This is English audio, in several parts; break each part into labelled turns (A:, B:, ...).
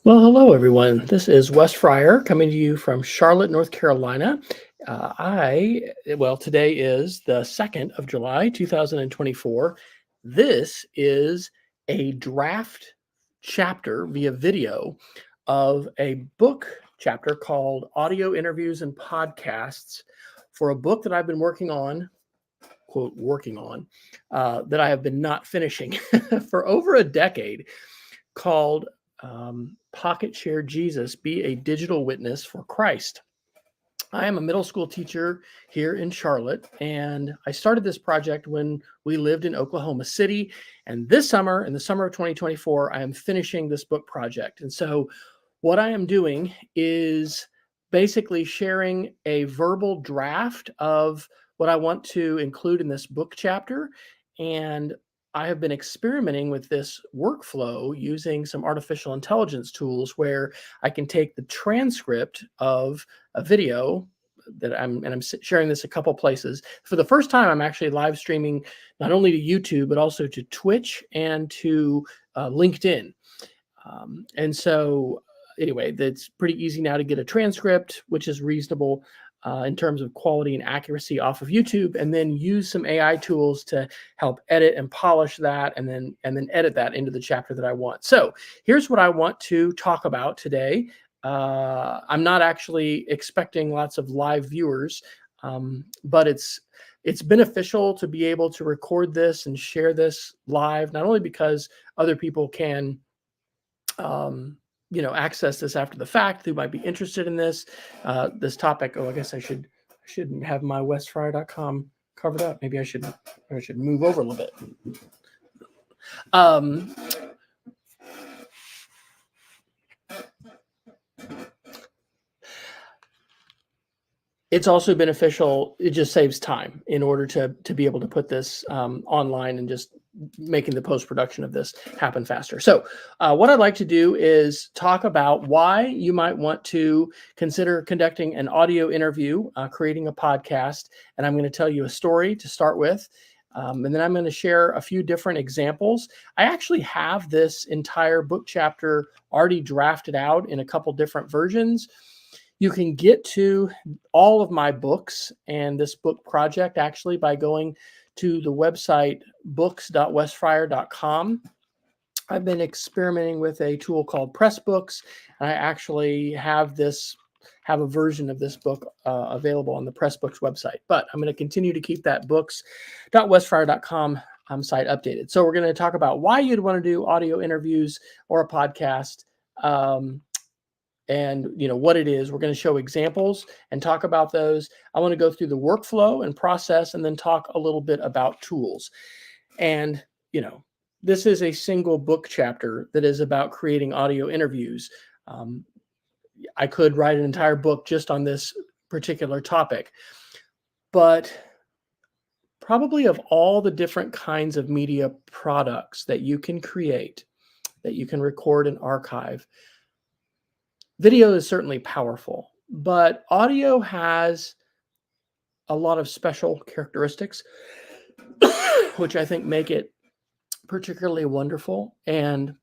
A: Well, hello, everyone. This is Wes Fryer coming to you from Charlotte, North Carolina. Today is the 2nd of July, 2024. This is a draft chapter via video of a book chapter called Audio Interviews and Podcasts for a book that I've been working on, quote, that I have been not finishing for over a decade, called Pocket Share Jesus, Be a Digital Witness for Christ. I am a middle school teacher here in Charlotte, and I started this project when we lived in Oklahoma City. And this summer, in the summer of 2024, I am finishing this book project. And so what I am doing is basically sharing a verbal draft of what I want to include in this book chapter. And I have been experimenting with this workflow using some artificial intelligence tools where I can take the transcript of a video that I'm sharing this a couple places. For the first time, I'm actually live streaming not only to YouTube, but also to Twitch and to LinkedIn. Anyway, that's pretty easy now to get a transcript, which is reasonable in terms of quality and accuracy off of YouTube, and then use some AI tools to help edit and polish that, and then edit that into the chapter that I want. So here's what I want to talk about today. I'm not actually expecting lots of live viewers, but it's beneficial to be able to record this and share this live, not only because other people can access this after the fact, who might be interested in this topic. Oh, I guess I shouldn't have my wesfryer.com covered up. Maybe I should move over a little bit. It's also beneficial. It just saves time in order to be able to put this online and just making the post-production of this happen faster. So what I'd like to do is talk about why you might want to consider conducting an audio interview, creating a podcast, and I'm going to tell you a story to start with. And then I'm going to share a few different examples. I actually have this entire book chapter already drafted out in a couple different versions. You can get to all of my books and this book project actually by going to the website books.wesfryer.com. I've been experimenting with a tool called Pressbooks, and I actually have a version of this book available on the Pressbooks website. But I'm going to continue to keep that books.wesfryer.com site updated. So we're going to talk about why you'd want to do audio interviews or a podcast. And what it is. We're going to show examples and talk about those. I want to go through the workflow and process, and then talk a little bit about tools. And this is a single book chapter that is about creating audio interviews. I could write an entire book just on this particular topic, but probably of all the different kinds of media products that you can create, that you can record and archive, video is certainly powerful, but audio has a lot of special characteristics, which I think make it particularly wonderful. And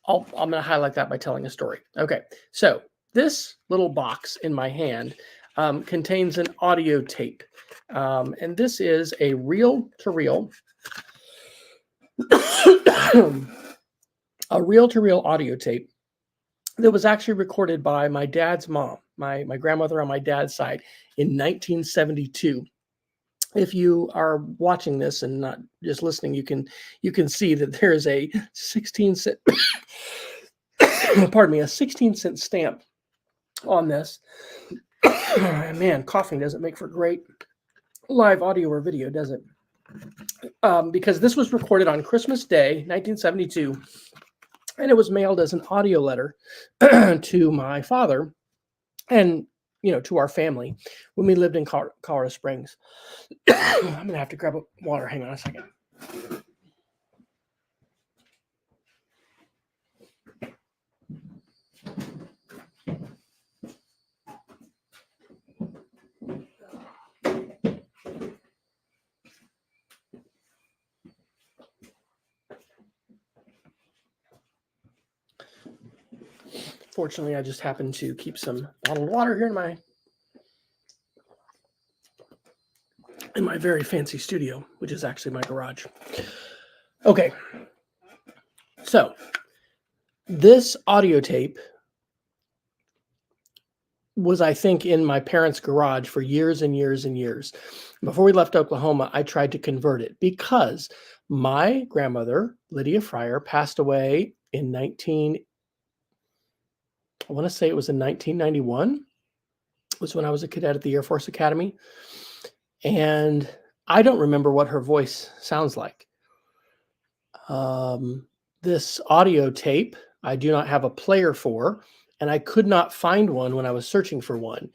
A: I'm going to highlight that by telling a story. Okay, so this little box in my hand contains an audio tape. And this is a reel-to-reel audio tape that was actually recorded by my dad's mom, my grandmother on my dad's side, in 1972. If you are watching this and not just listening, you can see that there is a 16-cent pardon me, a 16-cent stamp on this. Man, coughing doesn't make for great live audio or video, does it? Because this was recorded on Christmas Day, 1972. And it was mailed as an audio letter to my father and, to our family when we lived in Colorado Springs. I'm going to have to grab a water. Hang on a second. Fortunately, I just happened to keep some bottled water here in my very fancy studio, which is actually my garage. Okay. So this audio tape was, I think, in my parents' garage for years and years and years. Before we left Oklahoma, I tried to convert it because my grandmother, Lydia Fryer, passed away in I want to say it was in 1991, was when I was a cadet at the Air Force Academy. And I don't remember what her voice sounds like. This audio tape, I do not have a player for, and I could not find one when I was searching for one.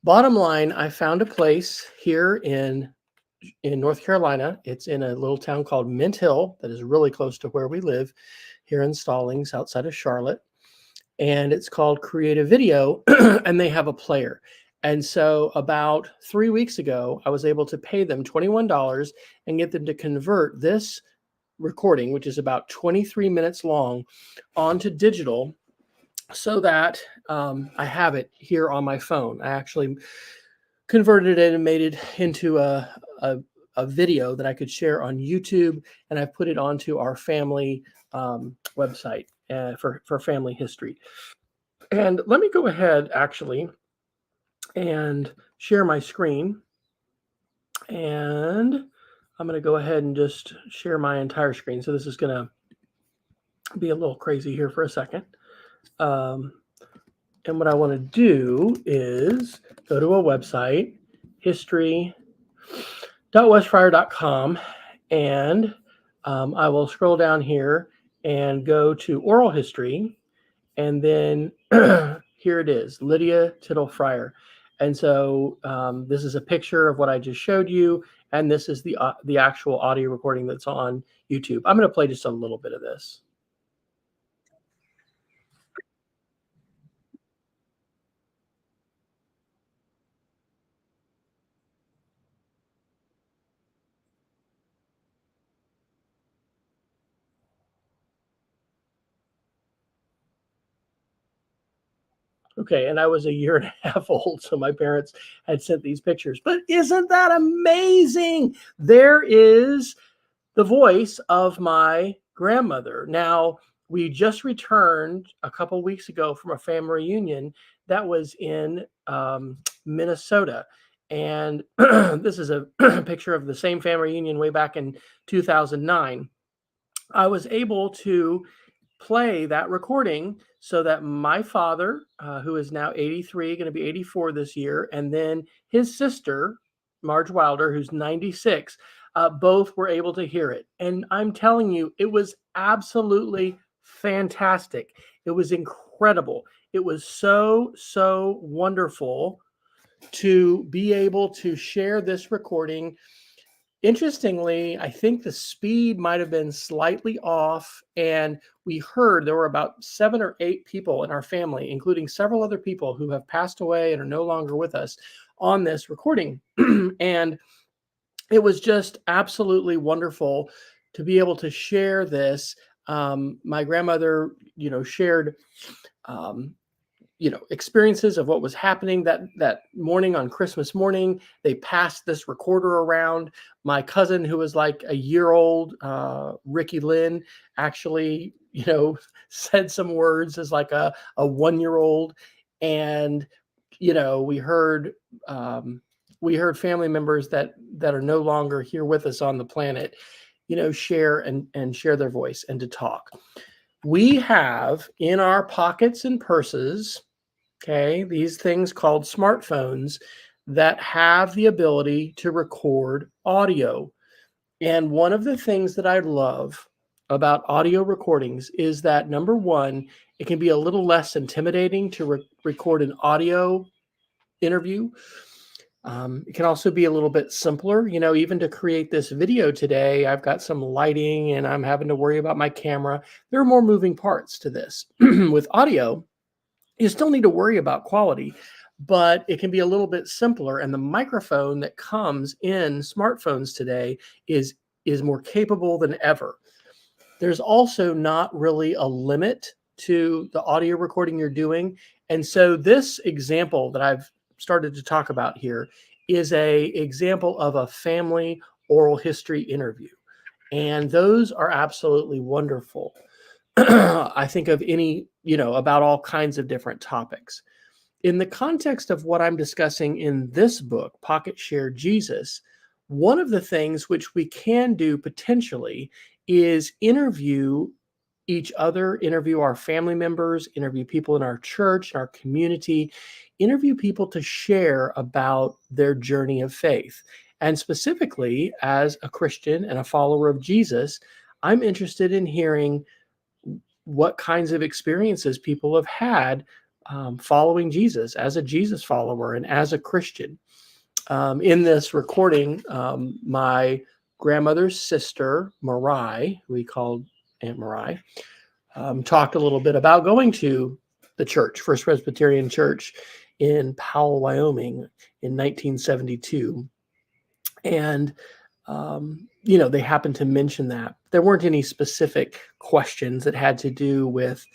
A: Bottom line, I found a place here in North Carolina. It's in a little town called Mint Hill that is really close to where we live here in Stallings outside of Charlotte. And it's called Creative Video, and they have a player. And so about 3 weeks ago, I was able to pay them $21 and get them to convert this recording, which is about 23 minutes long, onto digital so that I have it here on my phone. I actually converted it and made it into a video that I could share on YouTube, and I put it onto our family website for family history. And let me go ahead actually and share my screen. And I'm going to go ahead and just share my entire screen. So this is going to be a little crazy here for a second. And what I want to do is go to a website, history.wesfryer.com, and I will scroll down here and go to oral history, and then here it is, Lydia Tittle Fryer. And so this is a picture of what I just showed you, and this is the actual audio recording that's on YouTube. I'm going to play just a little bit of this. Okay, and I was a year and a half old, so my parents had sent these pictures. But isn't that amazing? There is the voice of my grandmother. Now, we just returned a couple weeks ago from a family reunion that was in Minnesota. And this is a picture of the same family reunion way back in 2009. I was able to play that recording so that my father, who is now 83, going to be 84 this year, and then his sister, Marge Wilder, who's 96, both were able to hear it. And I'm telling you, it was absolutely fantastic. It was incredible. It was so, so wonderful to be able to share this recording. Interestingly, I think the speed might have been slightly off, and we heard there were about 7 or 8 people in our family, including several other people who have passed away and are no longer with us, on this recording. And it was just absolutely wonderful to be able to share this. My grandmother, shared experiences of what was happening that morning on Christmas morning. They passed this recorder around. My cousin, who was like a year old, Ricky Lynn, actually, said some words as like a 1-year-old. And, we heard family members that are no longer here with us on the planet, share and share their voice and to talk. We have in our pockets and purses, these things called smartphones that have the ability to record audio. And one of the things that I love about audio recordings is that, number one, it can be a little less intimidating to record an audio interview. It can also be a little bit simpler, even to create this video today. I've got some lighting and I'm having to worry about my camera. There are more moving parts to this. With audio, you still need to worry about quality, but it can be a little bit simpler. And the microphone that comes in smartphones today is more capable than ever. There's also not really a limit to the audio recording you're doing. And so this example that I've started to talk about here is a example of a family oral history interview. And those are absolutely wonderful. I think of any, about all kinds of different topics. In the context of what I'm discussing in this book, Pocket Share Jesus, one of the things which we can do potentially is interview each other, interview our family members, interview people in our church, in our community, interview people to share about their journey of faith. And specifically, as a Christian and a follower of Jesus, I'm interested in hearing what kinds of experiences people have had following Jesus as a Jesus follower and as a Christian. In this recording, my grandmother's sister, Marai, who we called Aunt Marai, talked a little bit about going to the church, First Presbyterian Church in Powell, Wyoming in 1972. And, they happened to mention that. There weren't any specific questions that had to do with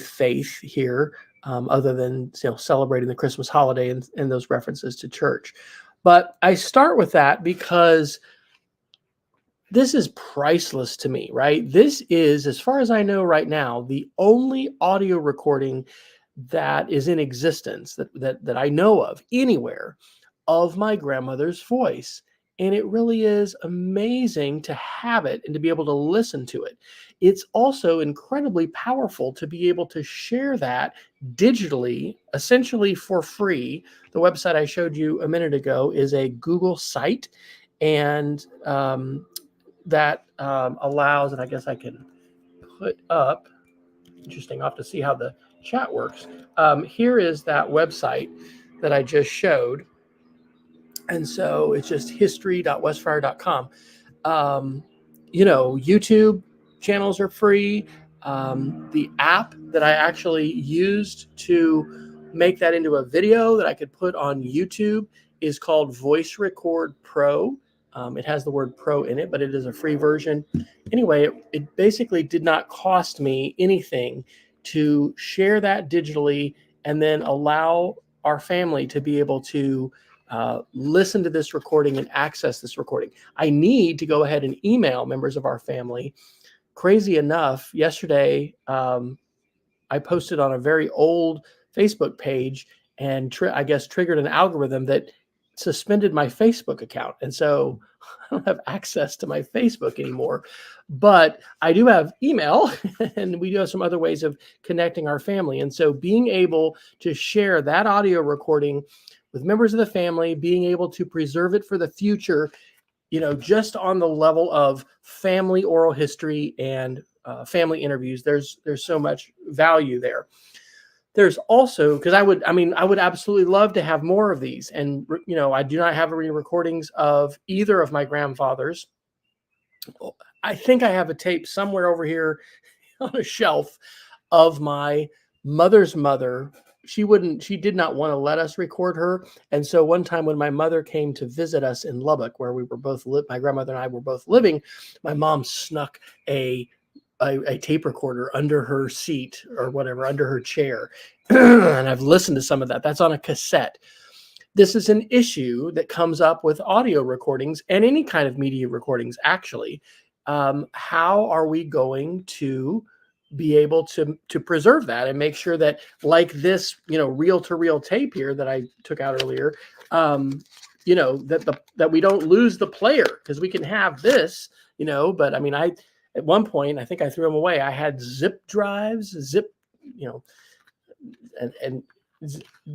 A: faith here, other than celebrating the Christmas holiday and those references to church. But I start with that because this is priceless to me, right? This is, as far as I know right now, the only audio recording that is in existence that I know of anywhere of my grandmother's voice. And it really is amazing to have it and to be able to listen to it. It's also incredibly powerful to be able to share that digitally, essentially for free. The website I showed you a minute ago is a Google site, and that allows, and I guess I can put up, interesting, I'll have to see how the chat works. Here is that website that I just showed. And so it's just history.westfriar.com. YouTube channels are free. The app that I actually used to make that into a video that I could put on YouTube is called Voice Record Pro. It has the word pro in it, but it is a free version. Anyway, it basically did not cost me anything to share that digitally and then allow our family to be able to listen to this recording and access this recording. I need to go ahead and email members of our family. Crazy enough, yesterday I posted on a very old Facebook page and I guess triggered an algorithm that suspended my Facebook account. And so I don't have access to my Facebook anymore, but I do have email and we do have some other ways of connecting our family. And so being able to share that audio recording with members of the family, being able to preserve it for the future, just on the level of family oral history and family interviews, there's so much value there. There's also, because I would absolutely love to have more of these. And, I do not have any recordings of either of my grandfathers. I think I have a tape somewhere over here on a shelf of my mother's mother. She did not want to let us record her. And so one time when my mother came to visit us in Lubbock, where we were both my grandmother and I were both living, my mom snuck a tape recorder under her seat or whatever, under her chair. And I've listened to some of that. That's on a cassette. This is an issue that comes up with audio recordings and any kind of media recordings, actually. How are we going to be able to preserve that and make sure that, like this, reel-to-reel tape here that I took out earlier, that we don't lose the player, because we can have this, but at one point, I think I threw them away. I had zip drives, and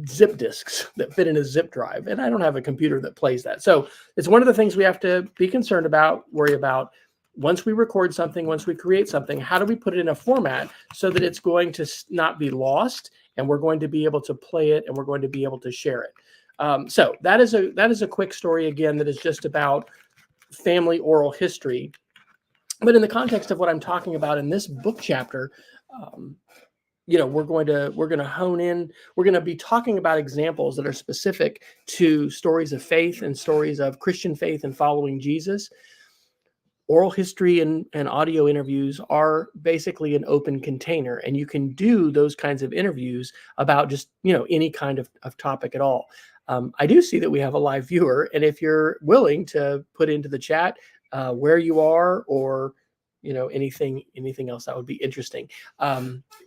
A: zip disks that fit in a zip drive, and I don't have a computer that plays that. So it's one of the things we have to be concerned about, worry about. Once we record something, once we create something, how do we put it in a format so that it's going to not be lost, and we're going to be able to play it, and we're going to be able to share it. So that is a quick story, again, that is just about family oral history. But in the context of what I'm talking about in this book chapter, we're going to hone in. We're going to be talking about examples that are specific to stories of faith and stories of Christian faith and following Jesus. oral history and audio interviews are basically an open container, and you can do those kinds of interviews about just, any kind of topic at all. I do see that we have a live viewer, and if you're willing to put into the chat where you are, or anything else that would be interesting.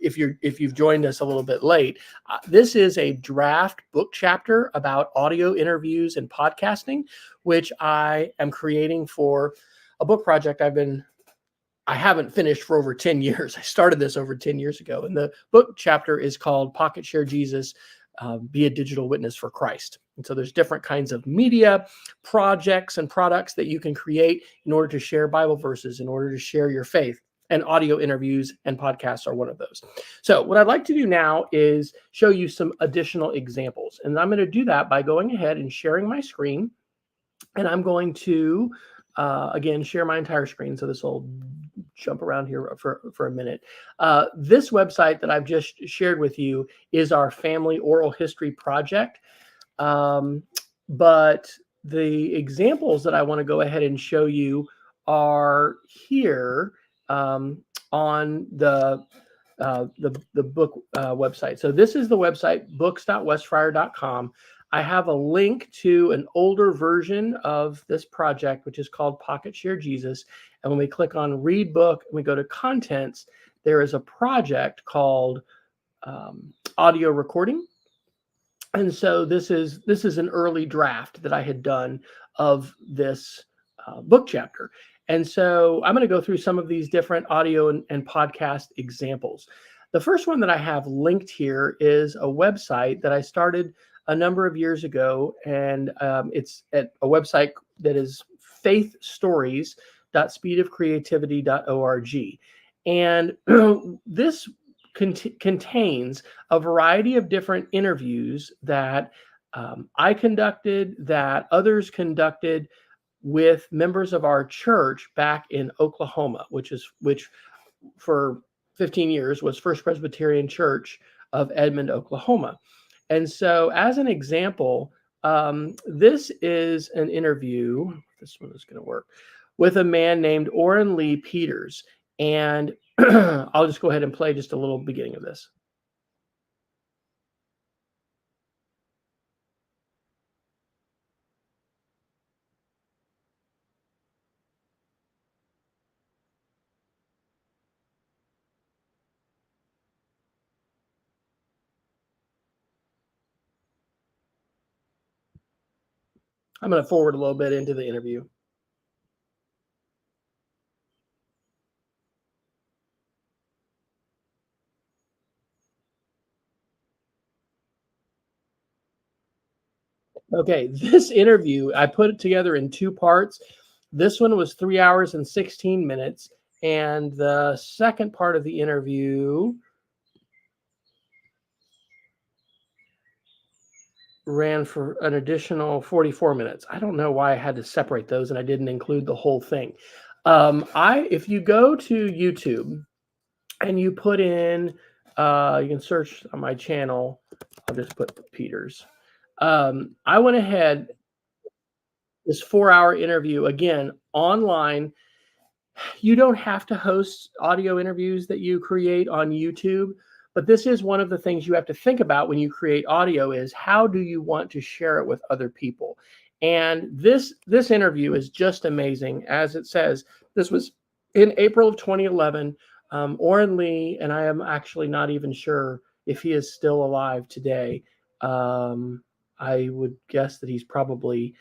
A: If you've joined us a little bit late, this is a draft book chapter about audio interviews and podcasting, which I am creating for a book project I haven't finished for over 10 years. I started this over 10 years ago, and the book chapter is called Pocket Share Jesus, Be a Digital Witness for Christ. And so there's different kinds of media projects and products that you can create in order to share Bible verses, in order to share your faith. And audio interviews and podcasts are one of those. So what I'd like to do now is show you some additional examples. And I'm going to do that by going ahead and sharing my screen. And I'm going to, again, share my entire screen. So this will jump around here for a minute. This website that I've just shared with you is our family oral history project. But the examples that I want to go ahead and show you are here on the book website. So this is the website, books.westfriar.com. I have a link to an older version of this project, which is called Pocket Share Jesus. And when we click on Read Book and we go to Contents, there is a project called Audio Recording. And so this is an early draft that I had done of this book chapter. And so I'm going to go through some of these different audio and podcast examples. The first one that I have linked here is a website that I started a number of years ago, and it's at a website that is faithstories.speedofcreativity.org. And this contains a variety of different interviews that I conducted, that others conducted with members of our church back in Oklahoma, which for 15 years was First Presbyterian Church of Edmond, Oklahoma. And so as an example, this is an interview, this one is going to work, with a man named Orrin Lee Peters. And I'll just go ahead and play just a little beginning of this. I'm going to forward a little bit into the interview. Okay, this interview, I put it together in two parts. This one was 3 hours and 16 minutes. And the second part of the interview ran for an additional 44 minutes. I don't know why I had to separate those and I didn't include the whole thing. If you go to YouTube and you put in, you can search on my channel, I'll just put Peters. I went ahead, this 4-hour interview, again, online. You don't have to host audio interviews that you create on YouTube, but this is one of the things you have to think about when you create audio is how do you want to share it with other people? And this interview is just amazing. As it says, this was in April of 2011. Orrin Lee, and I am actually not even sure if he is still alive today. I would guess that he's probably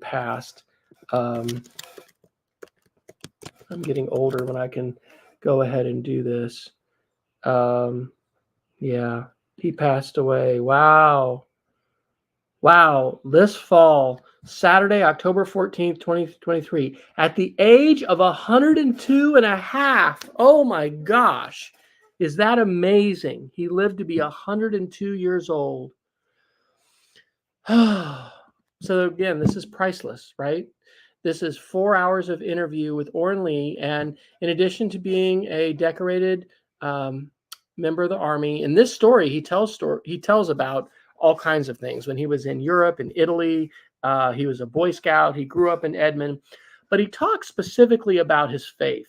A: passed. I'm getting older when I can go ahead and do this. Yeah, he passed away. Wow. This fall, Saturday, October 14th, 2023, at the age of 102 and a half. Oh my gosh. Is that amazing? He lived to be 102 years old. So again, this is priceless, right? This is 4 hours of interview with Orrin Lee. And in addition to being a decorated member of the Army, in this story, he tells about all kinds of things. When he was in Europe and Italy, he was a Boy Scout. He grew up in Edmond. but he talks specifically about his faith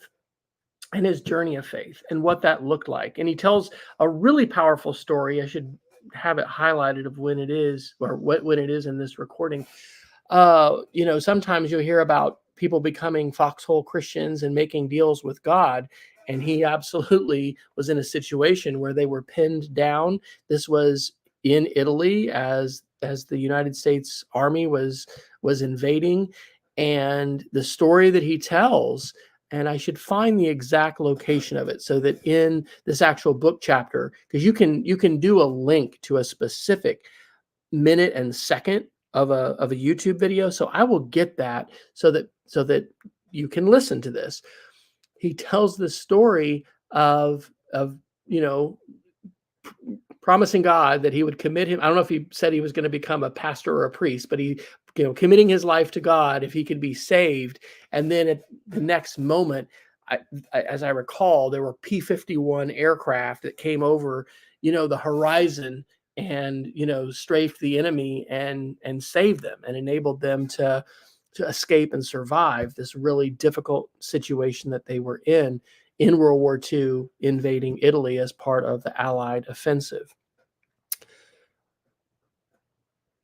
A: and his journey of faith and what that looked like. And he tells a really powerful story. I should have it highlighted of when it is, or when it is in this recording. Sometimes you'll hear about people becoming foxhole Christians and making deals with God. And he absolutely was in a situation where they were pinned down. This was in Italy as the United States Army was invading. And the story that he tells, and I should find the exact location of it so that in this actual book chapter, because you can do a link to a specific minute and second of a YouTube video. So I will get that so that you can listen to this. He tells the story of promising God that he would commit him. I don't know if he said he was going to become a pastor or a priest, but he, committing his life to God if he could be saved. And then at the next moment, as I recall, there were P-51 aircraft that came over, the horizon and, strafed the enemy and saved them and enabled them to escape and survive this really difficult situation that they were in World War II, invading Italy as part of the Allied offensive.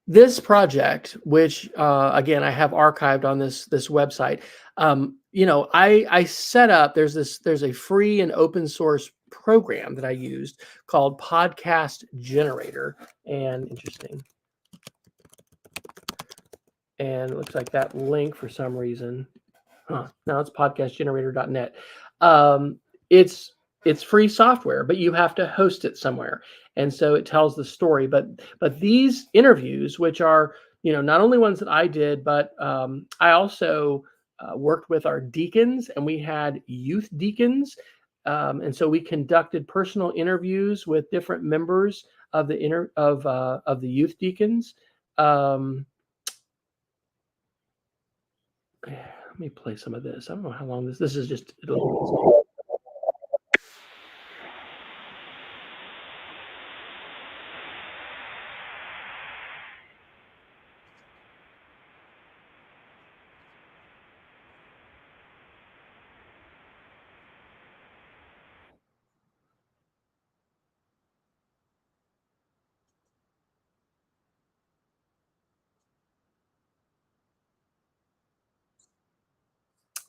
A: This project, which again I have archived on this website, I set up. There's a free and open source program that I used called Podcast Generator, and interesting. And it looks like that link for some reason. Now it's podcastgenerator.net. It's free software, but you have to host it somewhere. And so it tells the story. But these interviews, which are, not only ones that I did, but I also worked with our deacons, and we had youth deacons. And so we conducted personal interviews with different members of the youth deacons. Let me play some of this. I don't know how long this is just.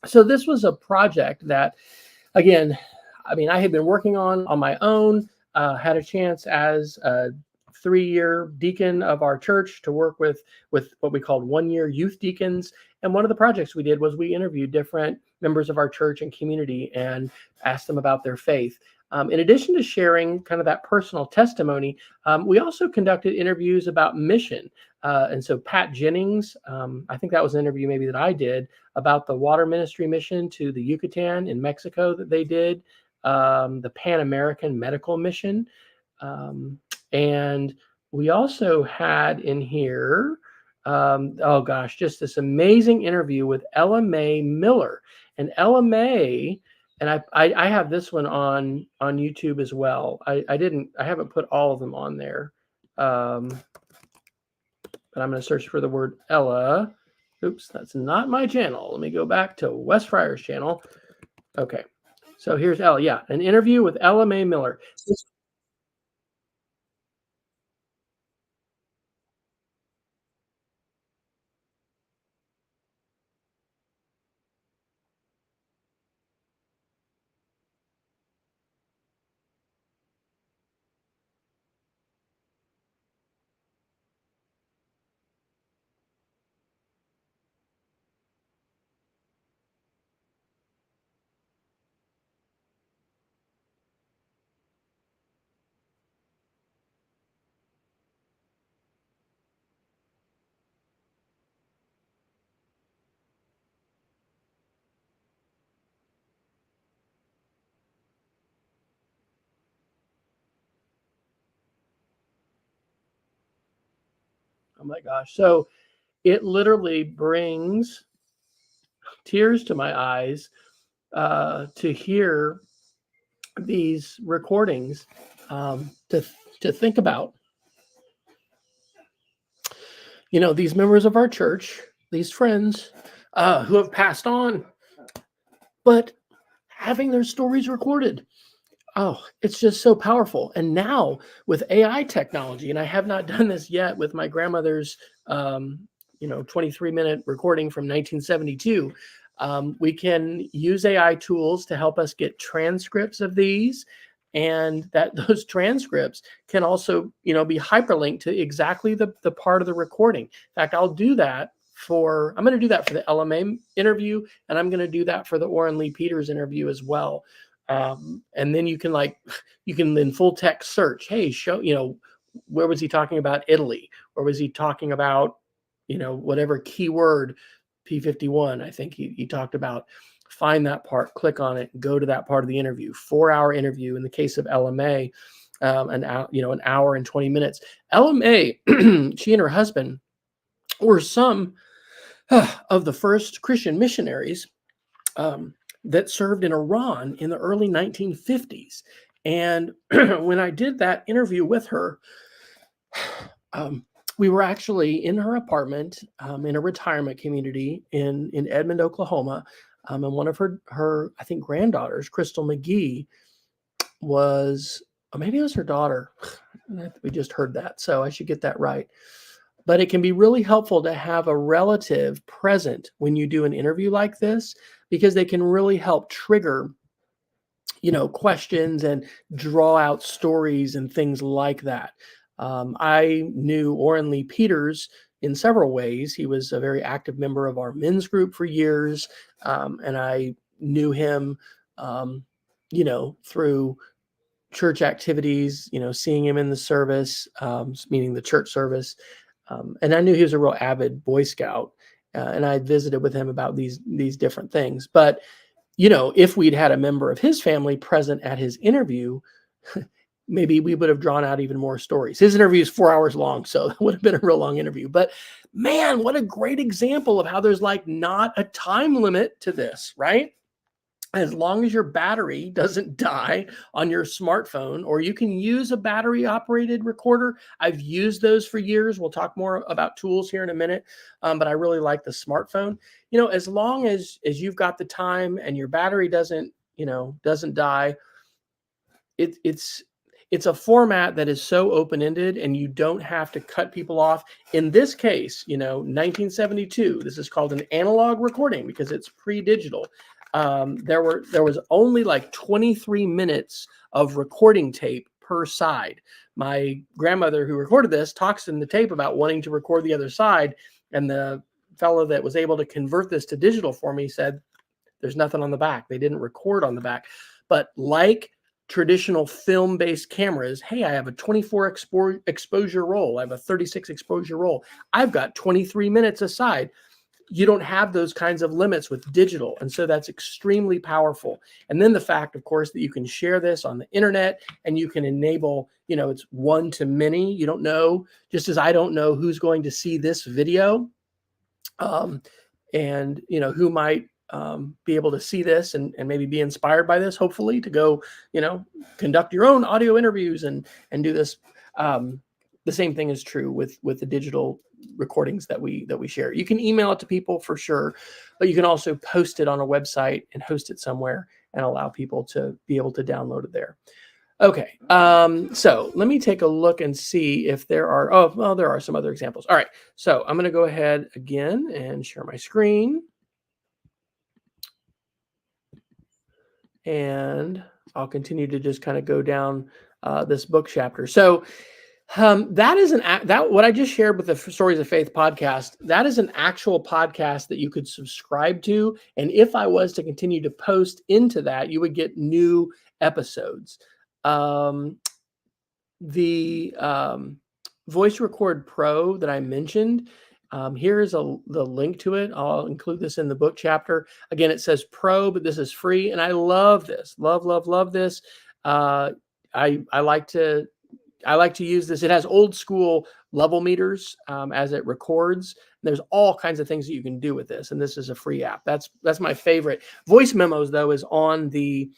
A: So this was a project that, again, I had been working on my own, had a chance as a 3-year deacon of our church to work with what we called 1-year youth deacons. And one of the projects we did was we interviewed different members of our church and community and asked them about their faith. In addition to sharing kind of that personal testimony, we also conducted interviews about mission. And so Pat Jennings, I think that was an interview maybe that I did about the water ministry mission to the Yucatan in Mexico that they did, the Pan American Medical Mission. And we also had in here, just this amazing interview with Ella Mae Miller. And Ella Mae, and I have this one on YouTube as well. I haven't put all of them on there. But I'm going to search for the word Ella. Oops, that's not my channel. Let me go back to Wes Fryer's channel. Okay, so here's Ella. Yeah, an interview with Ella Mae Miller. Oh my gosh. So it literally brings tears to my eyes to hear these recordings, to think about. These members of our church, these friends, who have passed on, but having their stories recorded. Oh, it's just so powerful. And now with AI technology, and I have not done this yet with my grandmother's, 23-minute recording from 1972. We can use AI tools to help us get transcripts of these, and that those transcripts can also, be hyperlinked to exactly the part of the recording. In fact, I'm going to do that for the LMA interview, and I'm going to do that for the Orrin Lee Peters interview as well. And then you can then full text search, hey, show, where was he talking about Italy? Or was he talking about, whatever keyword, P51, I think he talked about. Find that part, click on it, go to that part of the interview. 4-hour interview in the case of LMA, an hour and 20 minutes. LMA, she and her husband were some of the first Christian missionaries that served in Iran in the early 1950s. And when I did that interview with her, we were actually in her apartment in a retirement community in Edmond, Oklahoma. And one of her, I think, granddaughters, Crystal McGee, was, or maybe it was her daughter. We just heard that, so I should get that right. But it can be really helpful to have a relative present when you do an interview like this, because they can really help trigger, questions and draw out stories and things like that. I knew Orrin Lee Peters in several ways. He was a very active member of our men's group for years, and I knew him, through church activities, seeing him in the service, meaning the church service. And I knew he was a real avid Boy Scout, and I visited with him about these different things. But, if we'd had a member of his family present at his interview, maybe we would have drawn out even more stories. His interview is 4 hours long, so that would have been a real long interview. But man, what a great example of how there's not a time limit to this, right? As long as your battery doesn't die on your smartphone, or you can use a battery operated recorder. I've used those for years. We'll talk more about tools here in a minute. But I really like the smartphone. As long as you've got the time and your battery doesn't die, it's a format that is so open-ended, and you don't have to cut people off. In this case, 1972, this is called an analog recording because it's pre-digital. There was only 23 minutes of recording tape per side. My grandmother, who recorded this, talks in the tape about wanting to record the other side, and the fellow that was able to convert this to digital for me said there's nothing on the back. They didn't record on the back. But like traditional film-based cameras, hey, I have a 24 exposure roll, I have a 36 exposure roll, I've got 23 minutes aside. You don't have those kinds of limits with digital. And so that's extremely powerful. And then the fact, of course, that you can share this on the internet, and you can enable, it's one to many. You don't know, just as I don't know who's going to see this video, and, who might be able to see this and maybe be inspired by this, hopefully, to go, conduct your own audio interviews and do this. The same thing is true with the digital recordings that we share. You can email it to people for sure, but you can also post it on a website and host it somewhere and allow people to be able to download it there. Okay, so let me take a look and see if there are, there are some other examples. All right, so I'm going to go ahead again and share my screen. And I'll continue to just kind of go down this book chapter. So that is what I just shared with the Stories of Faith podcast. That is an actual podcast that you could subscribe to. And if I was to continue to post into that, you would get new episodes. The Voice Record Pro that I mentioned, here is the link to it. I'll include this in the book chapter. Again, it says Pro, but this is free. And I love this. Love this. I like to use this. It has old school level meters as it records. There's all kinds of things that you can do with this, and this is a free app. That's my favorite. Voice Memos, though, is on the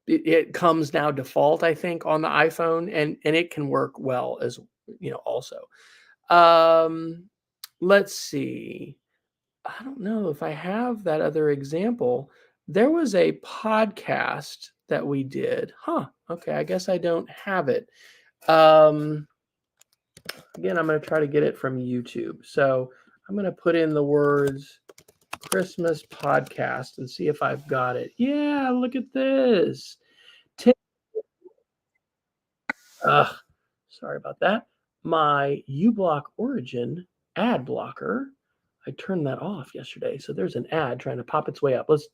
A: it comes now default, I think, on the iPhone, and it can work well as also. Let's see. I don't know if I have that other example. There was a podcast that we did. Huh. Okay. I guess I don't have it. Um, Again, I'm going to try to get it from YouTube. So I'm going to put in the words Christmas podcast and see if I've got it. Yeah, look at this. Ugh, sorry about that. My uBlock Origin ad blocker. I turned that off yesterday. So there's an ad trying to pop its way up. Let's.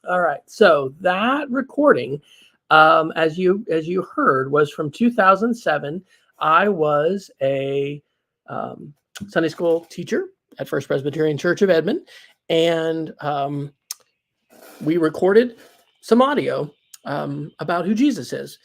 A: All right. So that recording, as you heard, was from 2007. I was a Sunday school teacher at First Presbyterian Church of Edmond, and we recorded some audio about who Jesus is.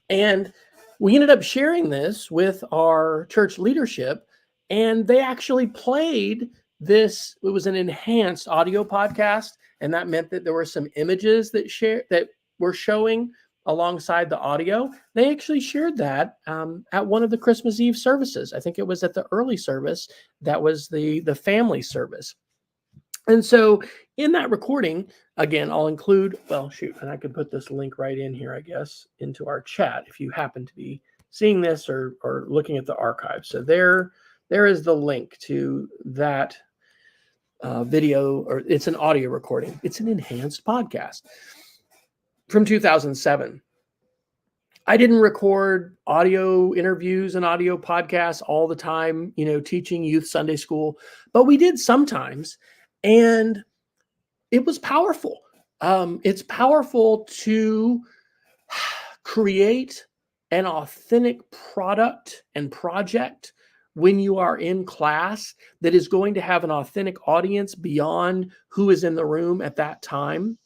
A: And we ended up sharing this with our church leadership, and they actually played this. It was an enhanced audio podcast, and that meant that there were some images that were showing alongside the audio. They actually shared that at one of the Christmas Eve services. I think it was at the early service. That was the family service. And so in that recording, again, I'll include, well, shoot, and I could put this link right in here, I guess, into our chat if you happen to be seeing this or looking at the archive. So there is the link to that video, or it's an audio recording. It's an enhanced podcast from 2007. I didn't record audio interviews and audio podcasts all the time, teaching youth Sunday school, but we did sometimes. And it was powerful. It's powerful to create an authentic product and project when you are in class that is going to have an authentic audience beyond who is in the room at that time.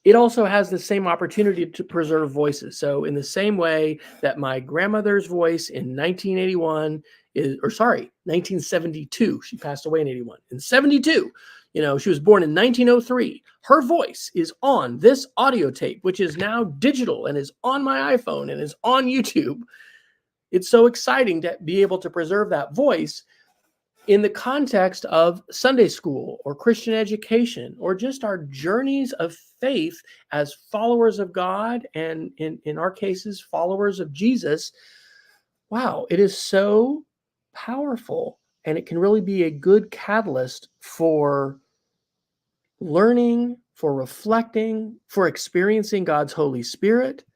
A: It also has the same opportunity to preserve voices. So in the same way that my grandmother's voice in 1972, she passed away in 81. In 72, she was born in 1903. Her voice is on this audio tape, which is now digital and is on my iPhone and is on YouTube. It's so exciting to be able to preserve that voice in the context of Sunday school or Christian education, or just our journeys of faith as followers of God, and in our cases, followers of Jesus. Wow, it is so powerful, and it can really be a good catalyst for learning, for reflecting, for experiencing God's Holy Spirit,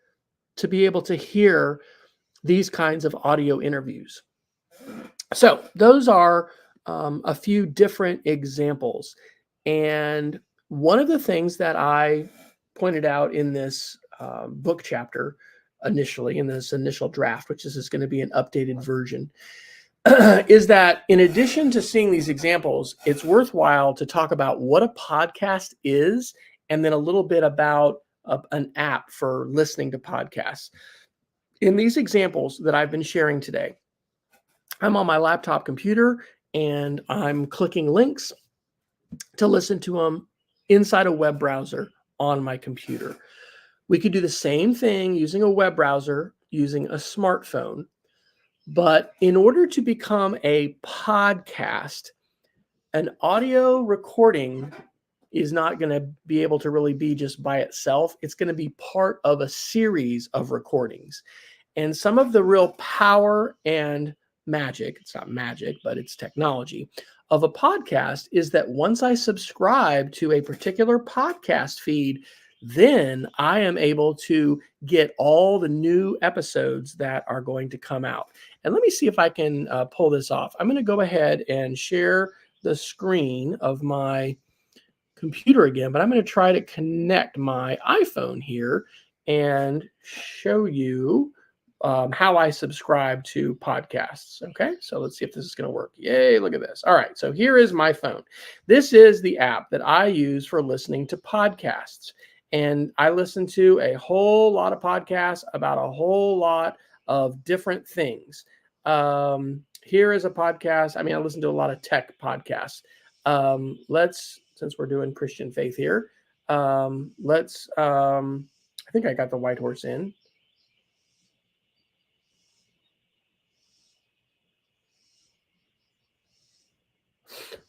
A: to be able to hear these kinds of audio interviews. So those are a few different examples. And one of the things that I pointed out in this book chapter initially, in this initial draft, which is going to be an updated version, is that in addition to seeing these examples, it's worthwhile to talk about what a podcast is, and then a little bit about an app for listening to podcasts. In these examples that I've been sharing today, I'm on my laptop computer and I'm clicking links to listen to them inside a web browser on my computer. We could do the same thing using a web browser, using a smartphone. But in order to become a podcast, an audio recording is not going to be able to really be just by itself. It's going to be part of a series of recordings. And some of the real power and magic, it's not magic, but it's technology, of a podcast is that once I subscribe to a particular podcast feed, then I am able to get all the new episodes that are going to come out. And let me see if I can pull this off. I'm going to go ahead and share the screen of my computer again, but I'm going to try to connect my iPhone here and show you how I subscribe to podcasts. Okay, so let's see if this is going to work. Yay, look at this. All right, so here is my phone. This is the app that I use for listening to podcasts. And I listen to a whole lot of podcasts about a whole lot of different things. Here is a podcast. I mean, I listen to a lot of tech podcasts. Since we're doing Christian faith here, I think I got the White Horse in.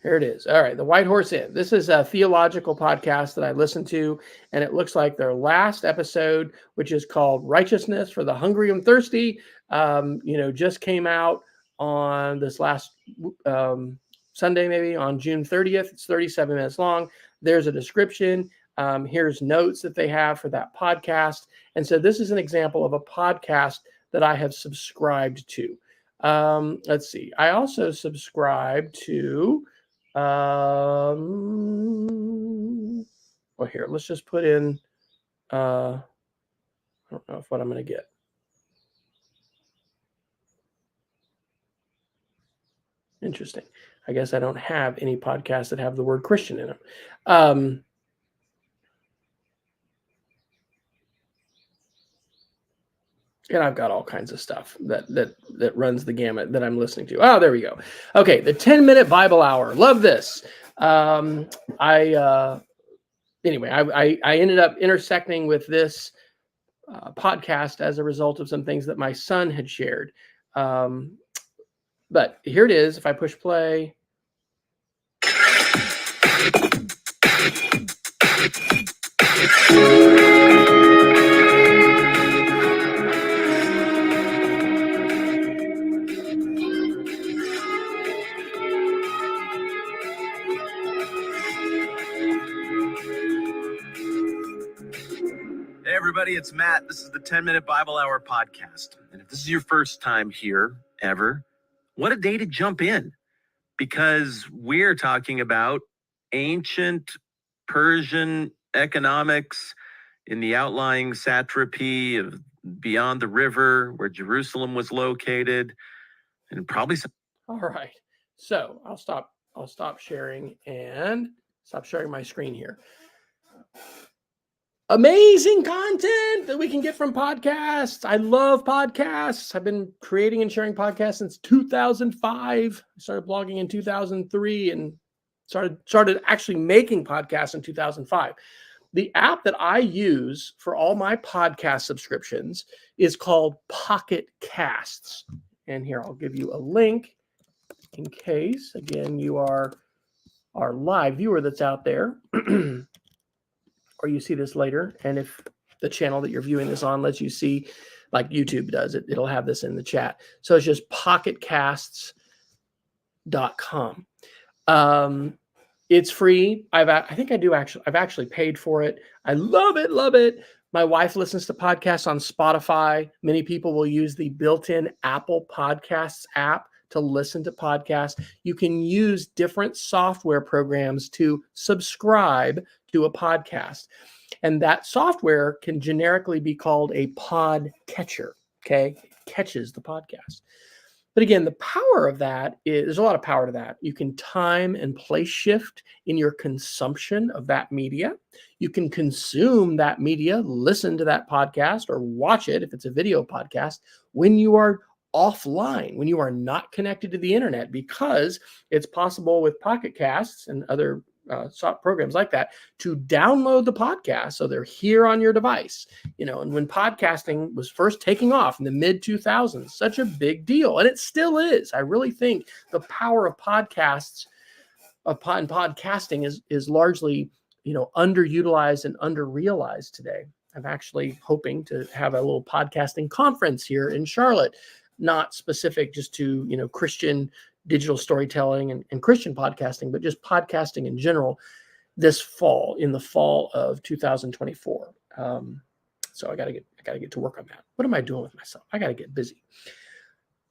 A: Here it is. All right, the White Horse Inn. This is a theological podcast that I listen to, and it looks like their last episode, which is called "Righteousness for the Hungry and Thirsty," just came out on this last Sunday, maybe on June 30th. It's 37 minutes long. There's a description. Here's notes that they have for that podcast, and so this is an example of a podcast that I have subscribed to. Let's see. I also subscribe to, well, here, let's just put in, I don't know what I'm going to get. Interesting. I guess I don't have any podcasts that have the word Christian in them. And I've got all kinds of stuff that runs the gamut that I'm listening to. Oh, there we go. Okay, the 10-minute Bible hour. Love this. I ended up intersecting with this podcast as a result of some things that my son had shared. But here it is. If I push play.
B: Hey everybody, it's Matt. This is the 10-Minute Bible Hour podcast. And if this is your first time here ever, what a day to jump in, because we're talking about ancient Persian economics in the outlying satrapy of beyond the river where Jerusalem was located, and probably some.
A: All right. So I'll stop sharing and stop sharing my screen here. Amazing content that we can get from podcasts. I love podcasts. I've been creating and sharing podcasts since 2005. I started blogging in 2003 and started actually making podcasts in 2005. The app that I use for all my podcast subscriptions is called Pocket Casts. And here, I'll give you a link in case, again, you are our live viewer that's out there. Or you see this later, and if the channel that you're viewing this on lets you see, like YouTube does, it'll have this in the chat. So it's just pocketcasts.com. It's free. I've actually paid for it. I love it. My wife listens to podcasts on Spotify. Many people will use the built-in Apple Podcasts app to listen to podcasts. You can use different software programs to subscribe to a podcast. And that software can generically be called a pod catcher. Okay. It catches the podcast. But again, the power of that is, there's a lot of power to that. You can time and place shift in your consumption of that media. You can consume that media, listen to that podcast, or watch it if it's a video podcast when you are offline, when you are not connected to the internet, because it's possible with Pocket Casts and other programs like that to download the podcast so they're here on your device. And when podcasting was first taking off in the mid 2000s, such a big deal, and it still is. I really think the power of podcasts and podcasting is largely underutilized and underrealized today. I'm actually hoping to have a little podcasting conference here in Charlotte, not specific just to Christian digital storytelling and Christian podcasting, but just podcasting in general this fall, in the fall of 2024. So I gotta get to work on that. What am I doing with myself? I gotta get busy.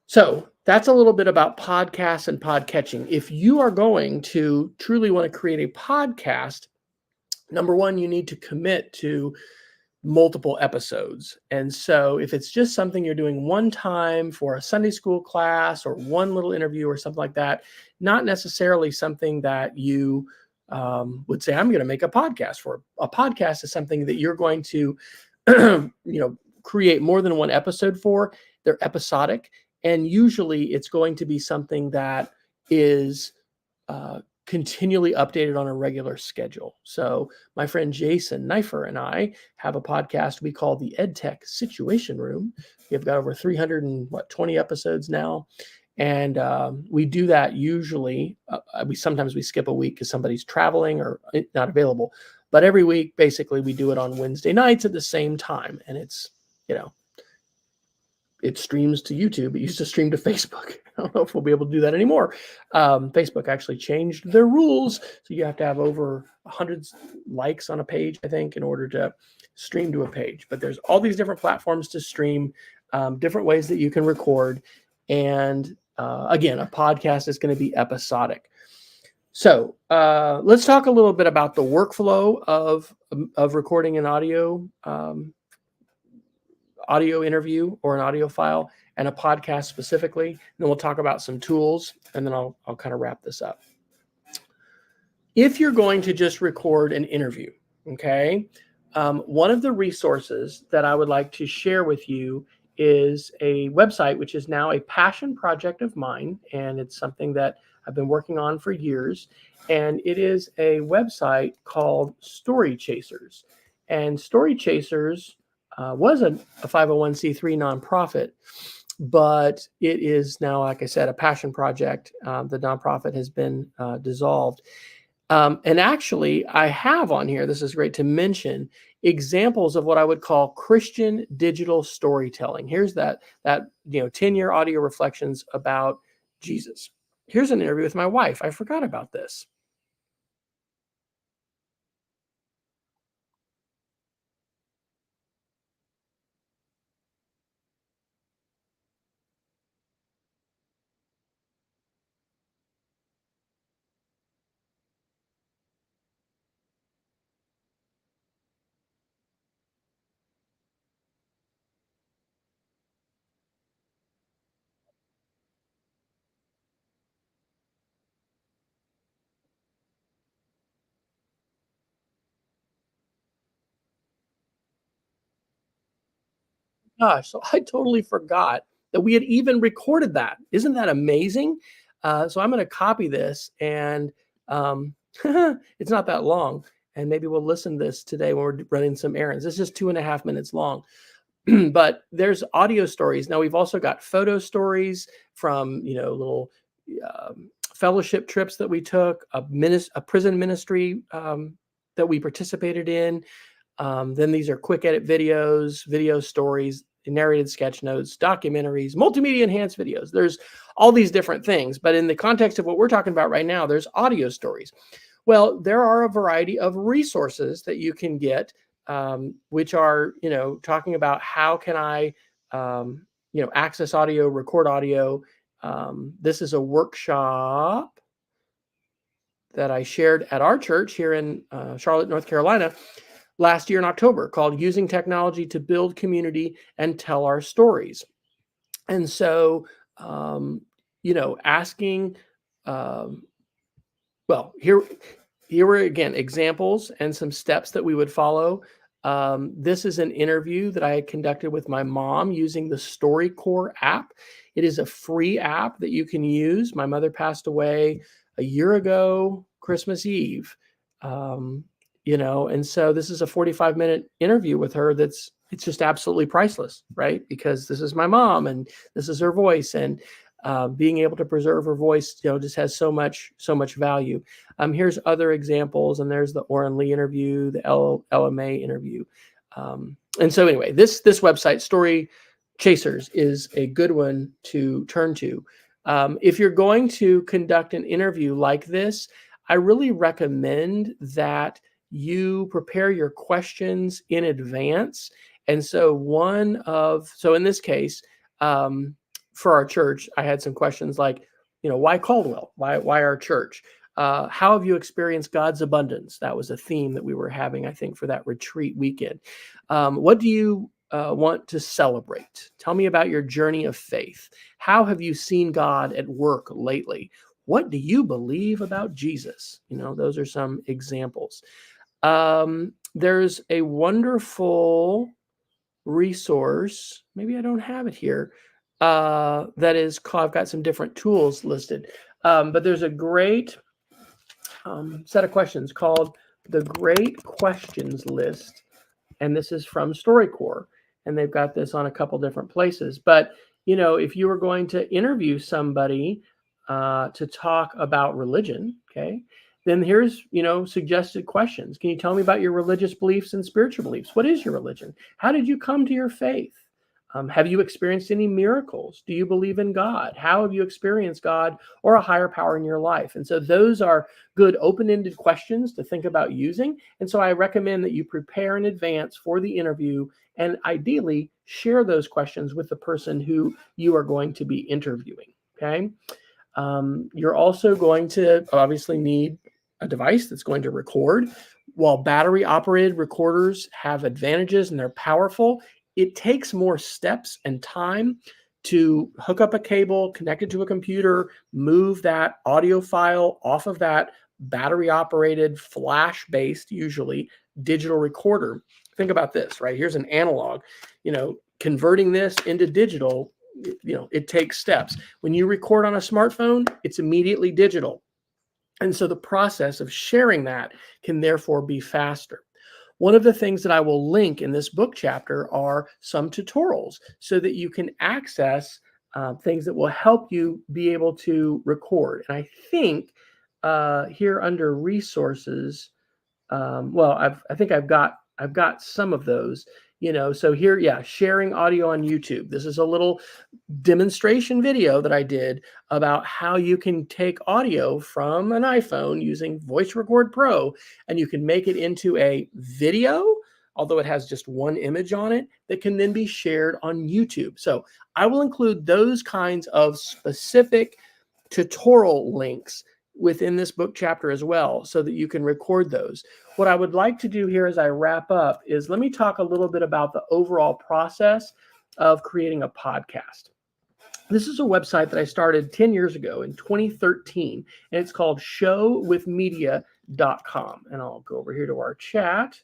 A: So that's a little bit about podcasts and podcatching. If you are going to truly want to create a podcast, number one, you need to commit to multiple episodes. And so if it's just something you're doing one time for a Sunday school class or one little interview or something like that, not necessarily something that you would say, I'm going to make a podcast for. A podcast is something that you're going to, create more than one episode for. They're episodic. And usually it's going to be something that is continually updated on a regular schedule. So my friend Jason Neiffer and I have a podcast we call the EdTech Situation Room. We've got over 320 episodes now. And we do that usually. Sometimes we skip a week because somebody's traveling or not available. But every week, basically, we do it on Wednesday nights at the same time. And it's, it streams to YouTube. It used to stream to Facebook. I don't know if we'll be able to do that anymore. Facebook actually changed their rules. So you have to have over 100 likes on a page, I think, in order to stream to a page. But there's all these different platforms to stream, different ways that you can record. And again, a podcast is going to be episodic. So let's talk a little bit about the workflow of recording an audio interview or an audio file and a podcast specifically. And then we'll talk about some tools, and then I'll kind of wrap this up. If you're going to just record an interview, okay, one of the resources that I would like to share with you is a website, which is now a passion project of mine, and it's something that I've been working on for years. And it is a website called Story Chasers. And Story Chasers was a 501c3 nonprofit, but it is now, like I said, a passion project. The nonprofit has been dissolved. And actually, I have on here, this is great to mention, examples of what I would call Christian digital storytelling. Here's that 10-year audio reflections about Jesus. Here's an interview with my wife. I forgot about this. Gosh, so I totally forgot that we had even recorded that. Isn't that amazing? So I'm going to copy this, and it's not that long. And maybe we'll listen to this today when we're running some errands. This is 2.5 minutes long. But there's audio stories. Now we've also got photo stories from, little fellowship trips that we took, a prison ministry that we participated in. Then these are quick edit videos, video stories, narrated sketch notes, documentaries, multimedia enhanced videos. There's all these different things. But in the context of what we're talking about right now, there's audio stories. Well, there are a variety of resources that you can get, which are, talking about how can I, access audio, record audio. This is a workshop that I shared at our church here in Charlotte, North Carolina, last year in October, called Using Technology to Build Community and Tell Our Stories. And so, asking, here were, again, examples and some steps that we would follow. This is an interview that I had conducted with my mom using the StoryCorps app. It is a free app that you can use. My mother passed away a year ago, Christmas Eve. And so this is a 45-minute interview with her it's just absolutely priceless, right? Because this is my mom and this is her voice, and being able to preserve her voice, just has so much value. Here's other examples, and there's the Orrin Lee interview, the LMA interview. And so anyway, this website, Story Chasers, is a good one to turn to. If you're going to conduct an interview like this, I really recommend that you prepare your questions in advance. And so in this case, for our church, I had some questions like, why Caldwell? Why our church? How have you experienced God's abundance? That was a theme that we were having, I think, for that retreat weekend. What do you want to celebrate? Tell me about your journey of faith. How have you seen God at work lately? What do you believe about Jesus? Those are some examples. There's a wonderful resource. Maybe I don't have it here. That is called, I've got some different tools listed. But there's a great set of questions called the Great Questions List. And this is from StoryCorps. And they've got this on a couple different places. But, if you were going to interview somebody to talk about religion, okay, then here's, suggested questions. Can you tell me about your religious beliefs and spiritual beliefs? What is your religion? How did you come to your faith? Have you experienced any miracles? Do you believe in God? How have you experienced God or a higher power in your life? And so those are good open-ended questions to think about using. And so I recommend that you prepare in advance for the interview and ideally share those questions with the person who you are going to be interviewing. Okay. You're also going to obviously need a device that's going to record. While battery-operated recorders have advantages and they're powerful, it takes more steps and time to hook up a cable, connect it to a computer, move that audio file off of that battery-operated, flash-based, usually, digital recorder. Think about this, right? Here's an analog. Converting this into digital, it takes steps. When you record on a smartphone, it's immediately digital. And so the process of sharing that can therefore be faster. One of the things that I will link in this book chapter are some tutorials so that you can access things that will help you be able to record. And I think here under resources, I think I've got some of those. So here, sharing audio on YouTube. This is a little demonstration video that I did about how you can take audio from an iPhone using Voice Record Pro, and you can make it into a video, although it has just one image on it, that can then be shared on YouTube. So I will include those kinds of specific tutorial links within this book chapter as well, so that you can record those. What I would like to do here as I wrap up is let me talk a little bit about the overall process of creating a podcast. This is a website that I started 10 years ago in 2013, and it's called showwithmedia.com. And I'll go over here to our chat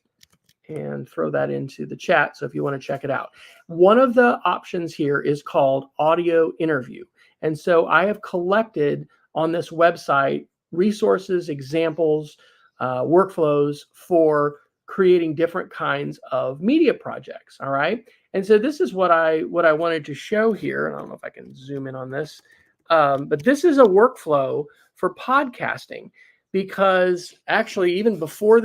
A: and throw that into the chat. So if you want to check it out, one of the options here is called audio interview. And so I have collected on this website resources, examples, workflows for creating different kinds of media projects. All right. And so this is what I wanted to show here. And I don't know if I can zoom in on this, but this is a workflow for podcasting, because actually even before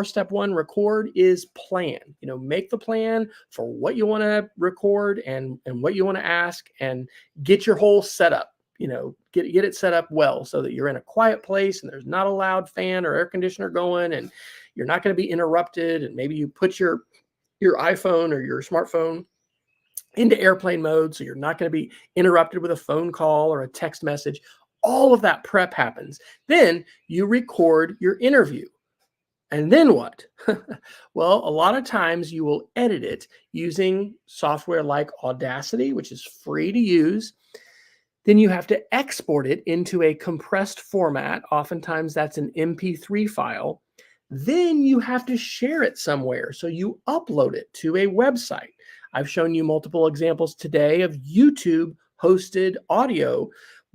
A: step one, record, is plan. Make the plan for what you want to record and what you want to ask, and get your whole setup. Get it set up well so that you're in a quiet place and there's not a loud fan or air conditioner going, and you're not going to be interrupted. And maybe you put your iPhone or your smartphone into airplane mode, so you're not going to be interrupted with a phone call or a text message. All of that prep happens. Then you record your interview. And then what? Well, a lot of times you will edit it using software like Audacity, which is free to use. Then you have to export it into a compressed format. Oftentimes that's an MP3 file. Then you have to share it somewhere. So you upload it to a website. I've shown you multiple examples today of YouTube hosted audio,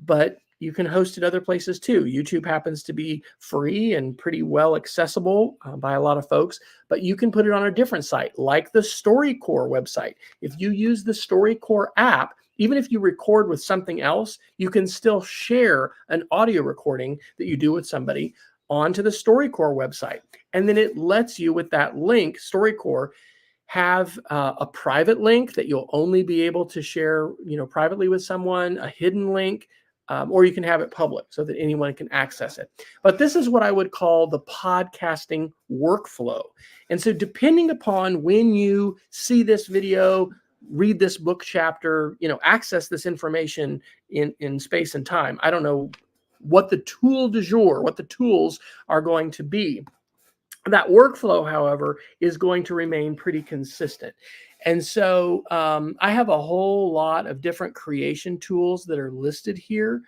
A: but you can host it other places too. YouTube happens to be free and pretty well accessible by a lot of folks, but you can put it on a different site like the StoryCorps website. If you use the StoryCorps app, even if you record with something else, you can still share an audio recording that you do with somebody onto the StoryCorps website. And then it lets you, with that link, StoryCorps, have a private link that you'll only be able to share, privately with someone, a hidden link, or you can have it public so that anyone can access it. But this is what I would call the podcasting workflow. And so depending upon when you see this video, read this book chapter, access this information in space and time. I don't know what the tool du jour, what the tools are going to be. That workflow, however, is going to remain pretty consistent. And so I have a whole lot of different creation tools that are listed here.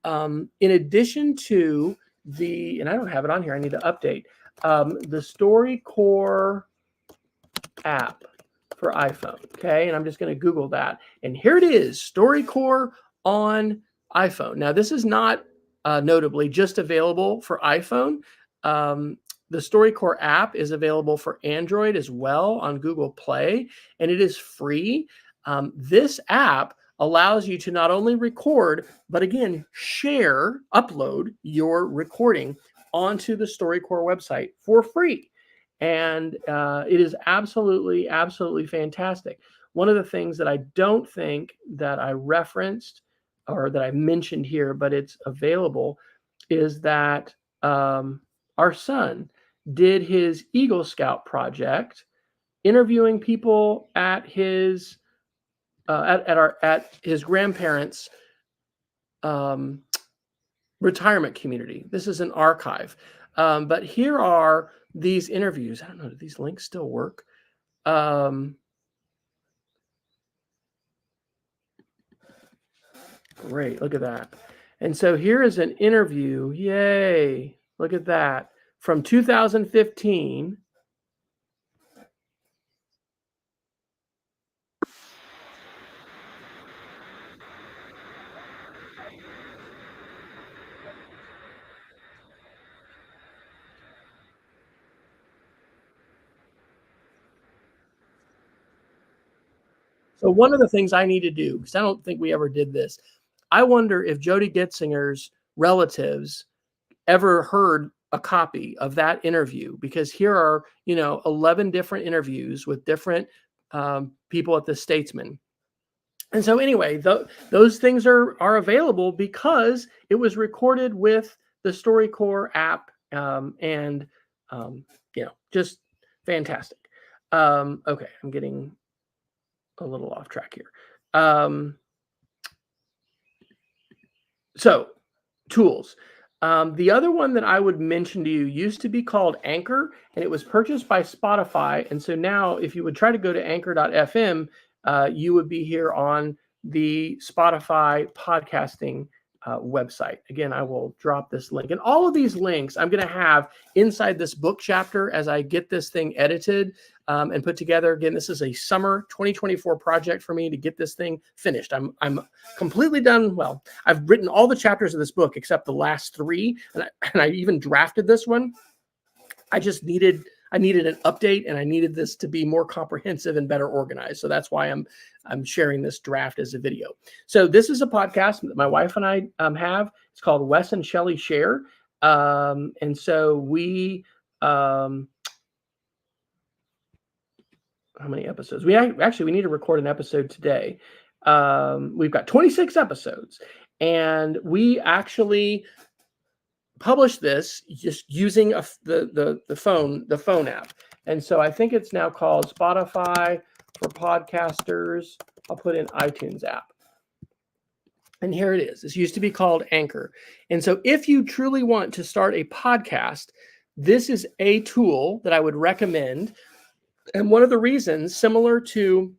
A: In addition to and I don't have it on here, I need to update, the StoryCorps app for iPhone. Okay. And I'm just going to Google that. And here it is, StoryCorps on iPhone. Now, this is not notably just available for iPhone. The StoryCorps app is available for Android as well on Google Play, and it is free. This app allows you to not only record, but again, upload your recording onto the StoryCorps website for free. And it is absolutely, absolutely fantastic. One of the things that I don't think that I referenced or that I mentioned here, but it's available, is that our son did his Eagle Scout project, interviewing people at his at his grandparents' retirement community. This is an archive, but here are these interviews. I don't know, do these links still work? Great, look at that. And so here is an interview. Yay! Look at that. From 2015. So one of the things I need to do, because I don't think we ever did this, I wonder if Jody Getzinger's relatives ever heard a copy of that interview, because here are, 11 different interviews with different people at the Statesman. And so anyway, those things are available because it was recorded with the StoryCorps app, and just fantastic. Okay, I'm getting a little off track here. So tools. The other one that I would mention to you used to be called Anchor, and it was purchased by Spotify. And so now if you would try to go to anchor.fm, you would be here on the Spotify podcasting website. Again, I will drop this link. And all of these links I'm going to have inside this book chapter as I get this thing edited and put together. Again, this is a summer 2024 project for me to get this thing finished. I'm completely done. Well, I've written all the chapters of this book except the last 3, and I even drafted this one. I needed an update, and I needed this to be more comprehensive and better organized. So that's why I'm sharing this draft as a video. So this is a podcast that my wife and I have. It's called Wes and Shelley Share. And so we, how many episodes? We need to record an episode today. We've got 26 episodes, and we actually published this just using the phone app. And so I think it's now called Spotify for Podcasters. I'll put in iTunes app. And here it is. This used to be called Anchor. And so if you truly want to start a podcast, this is a tool that I would recommend. And one of the reasons, similar to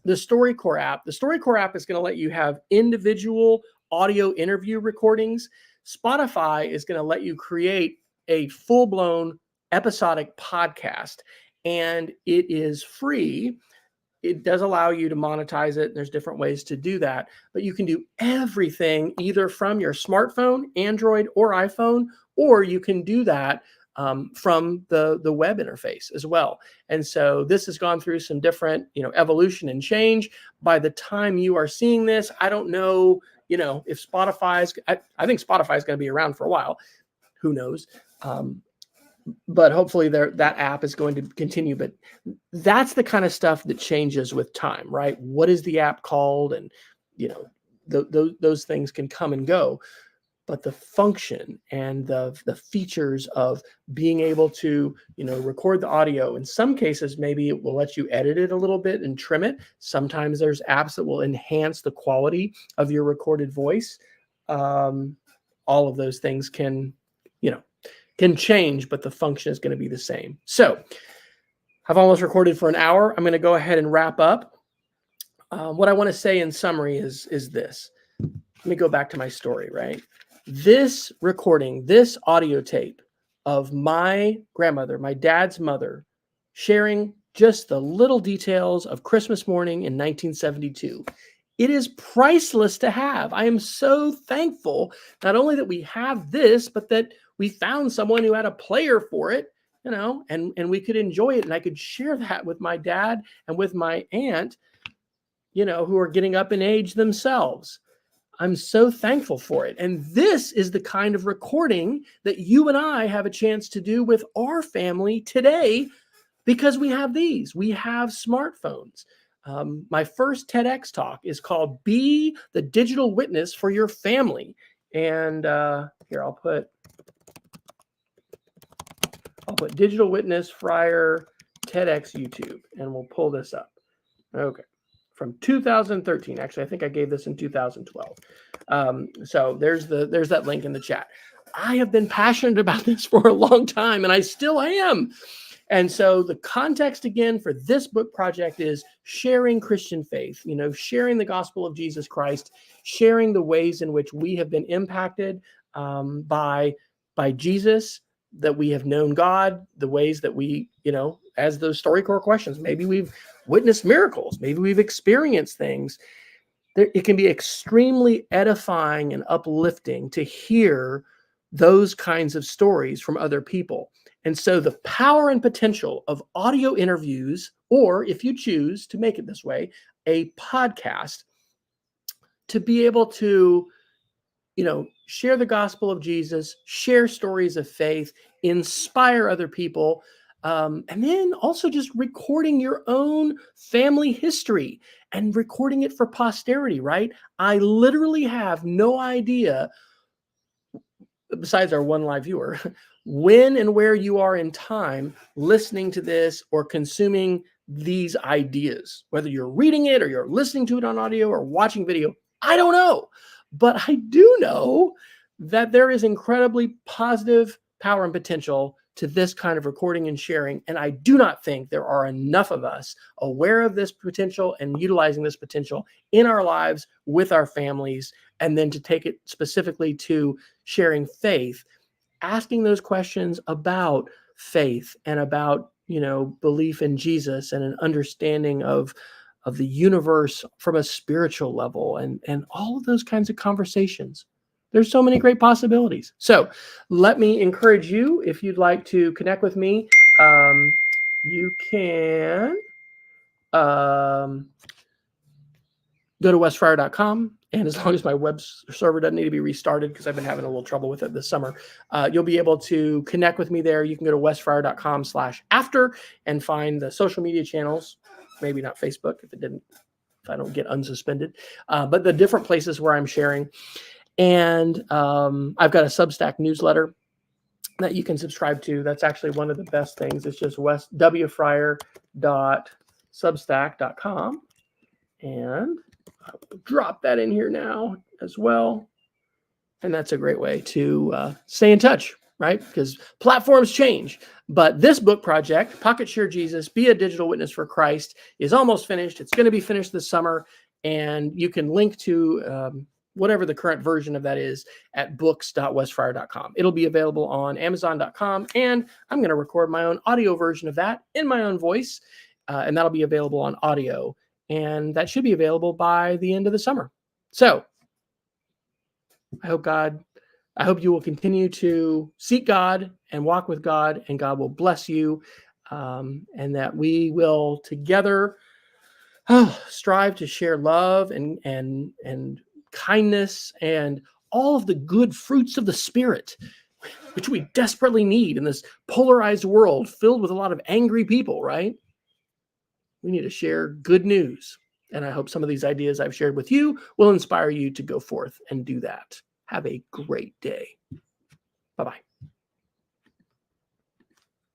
A: the StoryCorps app is going to let you have individual audio interview recordings. Spotify is going to let you create a full-blown episodic podcast, and it is free. It does allow you to monetize it. There's different ways to do that, but you can do everything either from your smartphone, Android, or iPhone, or you can do that from the web interface as well. And so this has gone through some different, evolution and change. By the time you are seeing this, I don't know, if I think Spotify is going to be around for a while. Who knows? But hopefully that app is going to continue. But that's the kind of stuff that changes with time, right? What is the app called? And, those things can come and go. But the function and the features of being able to, record the audio, in some cases, maybe it will let you edit it a little bit and trim it. Sometimes there's apps that will enhance the quality of your recorded voice. all of those things can change, but the function is going to be the same. So I've almost recorded for an hour. I'm going to go ahead and wrap up. What I want to say in summary is this. Let me go back to my story, right? This recording, this audio tape of my grandmother, my dad's mother, sharing just the little details of Christmas morning in 1972. It is priceless to have. I am so thankful not only that we have this, but that we found someone who had a player for it, and we could enjoy it. And I could share that with my dad and with my aunt, who are getting up in age themselves. I'm so thankful for it. And this is the kind of recording that you and I have a chance to do with our family today because we have these. We have smartphones. My first TEDx talk is called Be the Digital Witness for Your Family. And here, I'll put Digital Witness Friar TEDx YouTube, and we'll pull this up. Okay. From 2013. Actually, I think I gave this in 2012. So there's that link in the chat. I have been passionate about this for a long time, and I still am. And so the context again for this book project is sharing Christian faith, sharing the gospel of Jesus Christ, sharing the ways in which we have been impacted by Jesus, that we have known God, the ways that we, as those StoryCorps questions, maybe we've witnessed miracles, maybe we've experienced things. It can be extremely edifying and uplifting to hear those kinds of stories from other people. And so the power and potential of audio interviews, or if you choose to make it this way, a podcast, to be able to share the gospel of Jesus, share stories of faith, inspire other people, and then also just recording your own family history and recording it for posterity, right? I literally have no idea, besides our one live viewer, when and where you are in time listening to this or consuming these ideas, whether you're reading it or you're listening to it on audio or watching video. I don't know. But I do know that there is incredibly positive power and potential to this kind of recording and sharing. And I do not think there are enough of us aware of this potential and utilizing this potential in our lives with our families. And then to take it specifically to sharing faith, asking those questions about faith and about, belief in Jesus and an understanding of the universe from a spiritual level and all of those kinds of conversations. There's so many great possibilities. So let me encourage you, if you'd like to connect with me, you can go to wesfriar.com. And as long as my web server doesn't need to be restarted, because I've been having a little trouble with it this summer, you'll be able to connect with me there. You can go to wesfriar.com/after and find the social media channels. Maybe not Facebook if I don't get unsuspended, but the different places where I'm sharing. And I've got a Substack newsletter that you can subscribe to. That's actually one of the best things. It's just wfriar.substack.com. And I'll drop that in here now as well. And that's a great way to stay in touch, right? Because platforms change. But this book project, Pocket Share Jesus, Be a Digital Witness for Christ, is almost finished. It's going to be finished this summer. And you can link to whatever the current version of that is at books.wesfriar.com. It'll be available on amazon.com. And I'm going to record my own audio version of that in my own voice. And that'll be available on audio. And that should be available by the end of the summer. So I hope you will continue to seek God and walk with God, and God will bless you, and that we will together strive to share love and kindness and all of the good fruits of the Spirit, which we desperately need in this polarized world filled with a lot of angry people, right? We need to share good news. And I hope some of these ideas I've shared with you will inspire you to go forth and do that. Have a great day. Bye-bye.